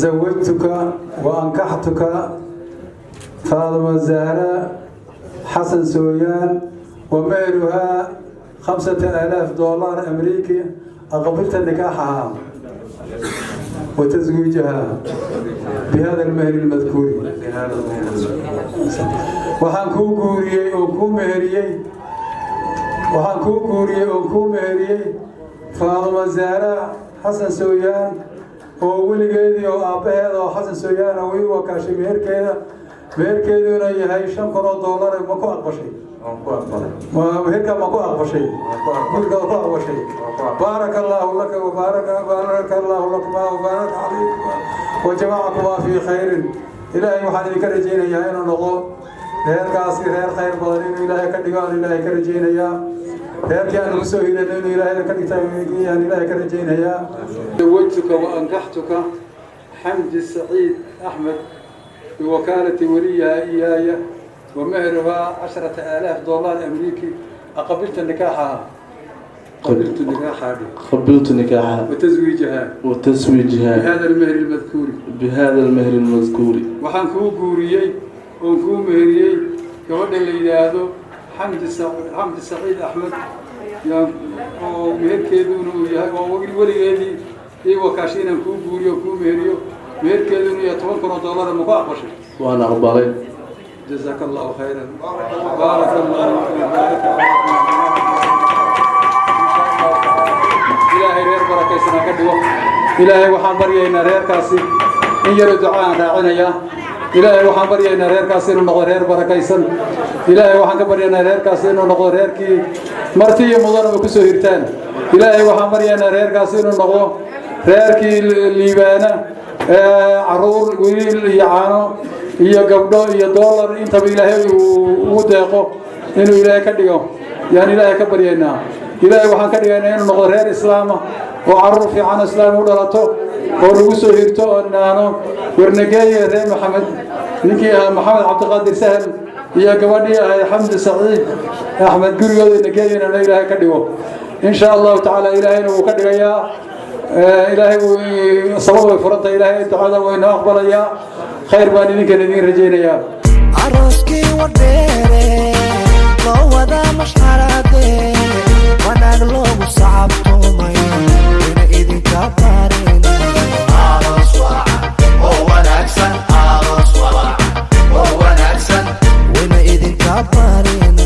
زوجتك وأنكحتك فاطمة الزهراء حسن سويان ومهرها $5000 أمريكي أقبلت نكاحها وتزويجها بهذا المهر المذكور. وحن كوكوري مهريي فاطمة الزهراء حسن سويان ووليgeedii oo aabaheeda oo Xasan Sooyaan oo uu wakaashay meherkeeduna yahay $500 ma ku aqbashay meherka ma ku aqbashay barakallahu laka wa barakallahu lakuma wa barak alaykum wa jama'akum fi khairin ilaahi waxaan idin ka rajeynayaa inuu noqdo reerkaasi reer khayr badan inuu ilaahay ka dhigo ilaahay ka rajeynayaa reerkaan ugu soo hiilanay inuu ilaahay ka dhigtay ilaahay ka rajeynayaa. زوجتك وأنكحتك حمدي السعيد أحمد بوكالة وليها إياي ومهرها $10,000 أمريكي أقبلت نكاحها قبلت نكاحها وتزويجها بهذا المهر المذكور وحنكو قوريي ونكو مهريي كود اللي هذا حمد السعيد أحمد يا مهر كيدون ويا وليهدي وكاشين كو بوريو كو مهريو مهر كيدون يا $10 مقابشة وأنا أقبله جزاك الله خيرا بارك الله إلهي رير بركة سنة كدوة إلهي وحن برينا رير كاسي إن يرد دعاء راعنا يا إلهي وحن برينا رير كاسي ونقول رير بركة سن إلهي وحن برينا رير كاسي ونقول رير كي مرتي مضرب كسوهرتان إلهي وحن برينا رير كاسي ونقول reerkii liibaana caruur wiil iyo caano iyo gabdho iyo dollar intaba ilaahay uu deeqo inuu ilaahay ka dhigo yaan ilaahay ka baryaynaa ilaahay waxaan ka dhigaynaa inuu noqdo reer islaam oo caruur fiican islaam u dhalato oo lagu soo hirto oo naano warnageeye reer maxamed ninkii maxamed cabdiqaadir sahal iyo gabadhii ahay xamdi saciid axmed gurigooda nageeyena ilaahay ka dhigo insha Allah taala ilaahayna uu ka dhigayaa إلهي صبوا فرنت إلهي تعالى وإن أقبل يا خير بان إذن كان إذن رجينا يا عروسكي وديري لو ودا مش حراتي وانا قلوب صعب طومي وانا إذن كبارين عروس وعا هو نكسن عروس وعا هو نكسن وانا إذن كبارين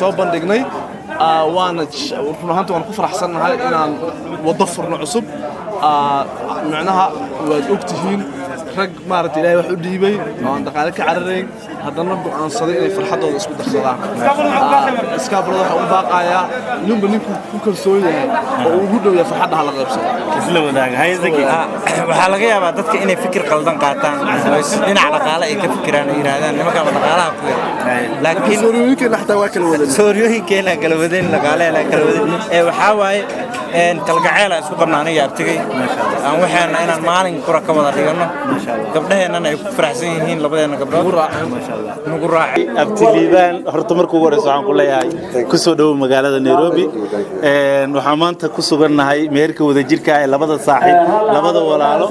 soo bandhignay waana runtii waan ku faraxsanahay inaan wado furno cusub macnaha waad ogtihiin rag maartay ilaahay wax u dhiibay oo aan dhaqaale ka cararayn haddana go'aansaday inay farxadooda isku darsadaan iskabrada waxa uu baaqayaa ninba ninku ku kalsoon yahay oo uu ugu dhow yahay farxadda la qaybsado isla wadaag hay'adki waxa laga yaabaa dadka inay fikir qaldan qaataan dhinaca dhaqaale ay ka fikiraan ay yiraahdaan nimanka dhaqaalaha ku laakiin sooriyooyinka xataa waa kala wadeen sooriyooyinka kala wadeen dhaqaale la kala wadeen waxa waaye kalgacayl isku qabnaanay yaabtigay aan waxaan inaan maalin kura ka wada dhigano gabdhaheena ay ku faraxsan yihiin labadeena gabdhood nugu raacay abtiliibaan horta markuu warayso waxaan ku leeyahay ku soo dhaw magaalada Nairobi waxaan maanta ku sugannahay meherka wada jirka ay labada saaxiib labada walaalo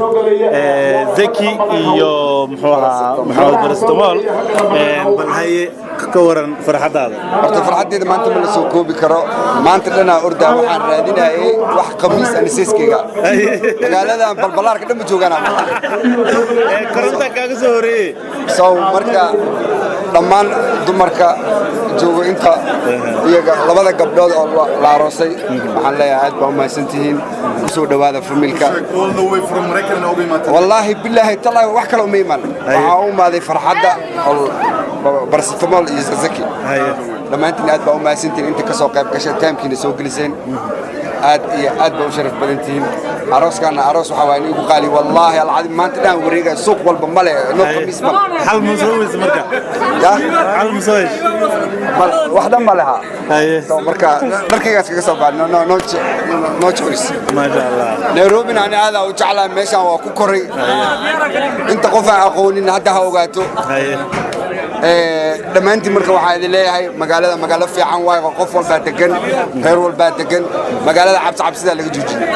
Zaki iyo muxuu ahaa Maxamed Barastamol bal haye كورن فرحة هذا horta farxadeeda maanta ma la soo koobi karo maanta dhanaa ordaa waxaan raadinayay wax qamiis aniseeskayga magaaladan balbalaarka dhan ma joogaan koronta kaaga soo horeeyay soo marka dhammaan dumarka joogo inta iyaga labada gabdhood oo la aroosay waxaan leeyahay aad baa u mahadsantihiin kusoo dhawaada familka wallaahi billaahi talaahi wax kale uma iman waxaa u imaaday farxadda barastamol iyo zaki dhammaantiin aad baa u mahadsantihiin inta ka soo qayb gashay taamkiina soo geliseen aad iyo aad baa u sharaf badan tihiin arooskaana aroos waxaa waaye igu qaali wallaahi alcadiim maanta dhaan wareegaya suuq walba male noo khamiis male hal musawiis marka hal musawiis wax dhan ma laha marka dharkaygaas kaga soo baxay no choice ma sha Allah Nairobi aan aada u jeclaa meeshaan waa ku koray inta qof aan aqoonin hadda ha ogaato dhammaantiin marka waxaa idin leeyahay magaalada magaalo fiican waay qof walba degan reer walba degan magaalada cabsida laga joojiyay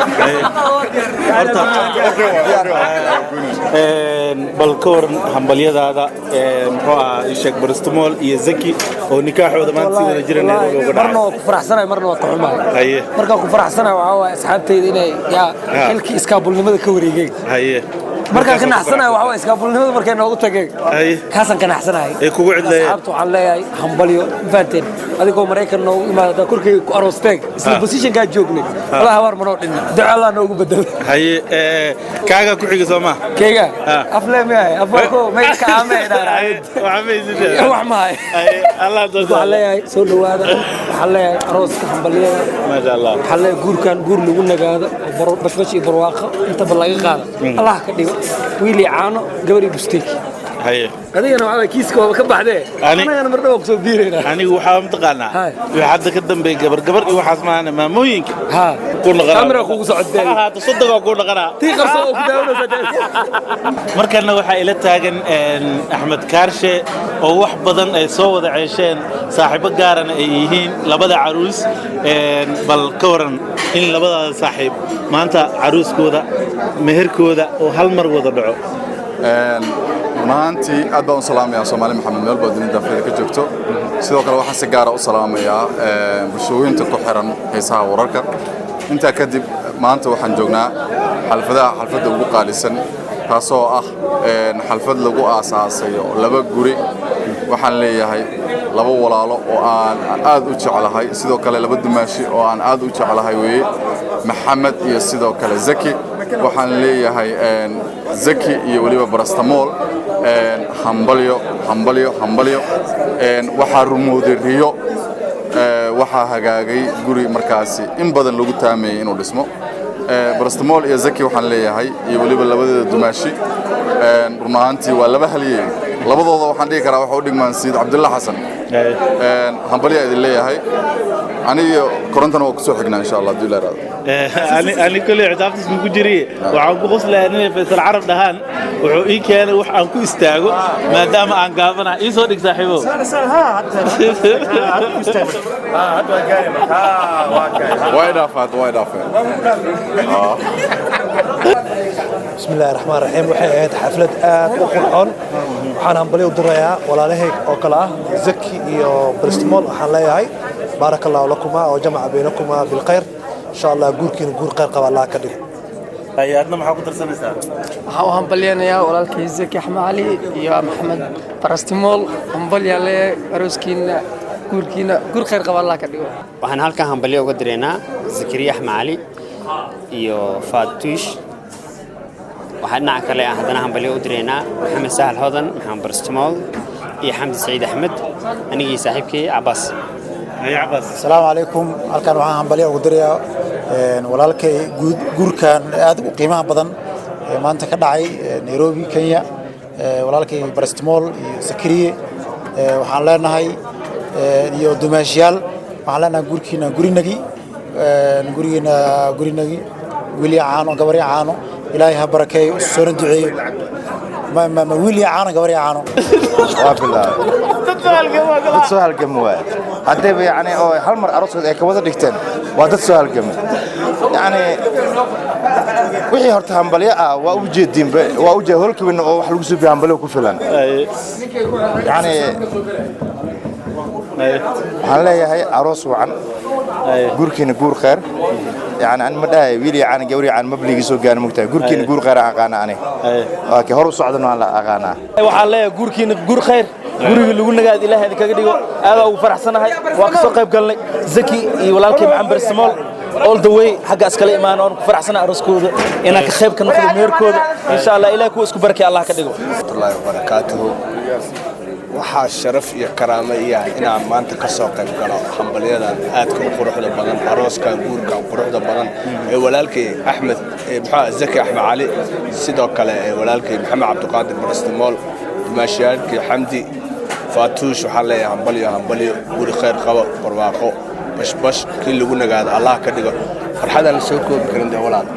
bal ka waran hambalyadaada muxuu ahaa sheekh Barastamol iyo Zaki oo nikaaxooda maanta si wada jireen uga dhacay marna ku faraxsanahay marna waa xumahay marka ku faraxsanahay waxa waa asxaabtayda inay xilkii iskaabulnimada ka wareegeen markaan ka naxsanahay waxa waa iskaabulnimada markay noogu tageen kaasan ka naxsanahay ee kugu cidleeyay asxaabtu waxaan leeyahay hambalyo infaanteen adigoo Mareykan noogu imaada korkay ku aroosteen isla position ka joognay walahi war manoo dhin duco Allah noogu bedel kaaga ku xiga Soomaa kaaga afleemay afko may ka aamay dharaay wax ma hay Allah doorta leeyahay soo dhawaada waxa leeyahay arooska hambalyada ma sha Allah waxa leeyahay guurkan guur lagu nagaado bashbash iyo barwaaqo inta bal laga qaado Allah ka dhigo wiili caano gabadhi busteeki haye adigana waxa kiiska waa ka baxdee anagana mar dhaw soo biirayna anigu waxa mtaqaana waxa hadda ka dambeeyay gabar iyo waxaas maana maamooyinka ku naqara kamera kugu socodday hada soddoga ku naqara tii qarso oo ku daawanaysa markana waxa ila taagan Ahmed Kaarshe oo wax badan ay soo wada ceesheen saaxiibo gaaran ay yihiin labada caruus bal ka waran in labada saaxiib maanta caruuskooda meherkooda oo hal mar wada dhaco maantii aad baan u salaamayaa Soomaali Maxamed meel badan dunida ka joogto sidoo kale waxaan si gaar ah u salaamayaa bulshooyinka ku xiran heesaha wararka inta kadib maanta waxaan joognaa xalfadda ugu qaalisan taasoo ah xalfad lagu aasaasay laba guri waxaan leeyahay laba walaalo oo aan aad u jecelahay sidoo kale laba dumaashi oo aan aad u jecelahay weeye Maxamed iyo sidoo kale Zaki waxaan leeyahay Zaki iyo waliba Barastamol hambalyo waxaa rumowday riyo waxaa hagaagay guri markaasi in badan lagu taameeyay inuu dhismo Barastamol iyo Zaki waxaan leeyahay iyo waliba labadeeda dumaashi run ahaantii waa laba haliyey labadooda waxaan dhihi karaa waxa u dhigmaan Sayid Cabdulla Xasan hambalyo idin leeyahay aniga korontana waa ku soo xignaa insha Allah diilaar ani kulli cidaaftis ku jiri waxaan ku qoslaa inay Faysal Carab dhahan wuxuu ii keenay wax aan ku istaago maadaama aan gaabana ii soo dhig saaxiibo way dhaafad بسم الله الرحمن الرحيم waxay ahayd xaflad aad u qurxoon waxaan hambalyo u dirayaa walaalahay oo kala ah Zaki iyo Barastamol waxaan leeyahay barakallahu lakuma oo jamaca baynakuma bil khayr insha Allah guurkiina guur khayr qaba Allah ka dhig ayadna maxaa ku darsanaysaa waxaan hambalyeynaya walaalkay Zaki Axmed Ali iyo Maxamed Barastamol hambalyaale arooskiina guurkiina guur khayr qaba Allah ka dhigo waxaan halkan hambalyo uga direynaa Zakariya Axmed Ali iyo Fatush waxaan dhinaca kale haddana hambalyo u direynaa Maxamed Sahal Hodan Maxamed Barastamol iyo Xamdi Saciid Axmed anigii saaxiibkay Abbas السلام عليكم halkan waxaan hambalyo ugu dirayaa walaalkay guurkan aad u qiimaha badan maanta ka dhacay Nairobi Kenya walaalkay Barastamol iyo Zakariya waxaan leenahay iyo dumaashiyaal waxaan leenahay guurkiina gurinagi wili caano gabar caano ilaahay ha barakeeyo soo duceeyo ما ويلي عانا قبري عانا بالله dad soo halgamo waa hadee yani oo hal mar aroosada ay ka wada dhigteen waa dad soo halgamo yani wixii horta hambalyo ah waa u jeedinba waa u jeed holkibina oo wax lagu soo hambalyo ku filan yani waxaan leeyahay aroos wacan guurkiina guur khayr يعني أنا مداي ويلي عن جوري عن مبلغ سوقان مكتئب جوركين جور خير أقانا أنا أوكي هرب صعدنا على أقانا وحلا جوركين جور خير جوري اللي قلنا قاعد إله هذيك كده هذا وفرح سنة هاي وأقصى قريب قال لي زكي ولكن عم برسمال all the way حق أسكال إيمان وفرح سنة أرسكود إنك خيب كنا في الميركود إن شاء الله إلهك واسكو بركة الله كده الله وبركاته waxaa sharaf iyo karaamo iyo inaan maanta ka soo qayb galo xambalyadan aadka u quruxda badan arooskan guurkan quruxda badan ee walaalkay Axmed Zaki Axmed Cali sidoo kale walaalkay Maxamed Cabdiqaadir Barastimool maashiyadkii Xamdi Faatuush waxaa leeyahay hambalyo guur khayr qabo barwaaqo bash kii lagu nagaado Allah ka dhigo farxadan soo koobi karin walaal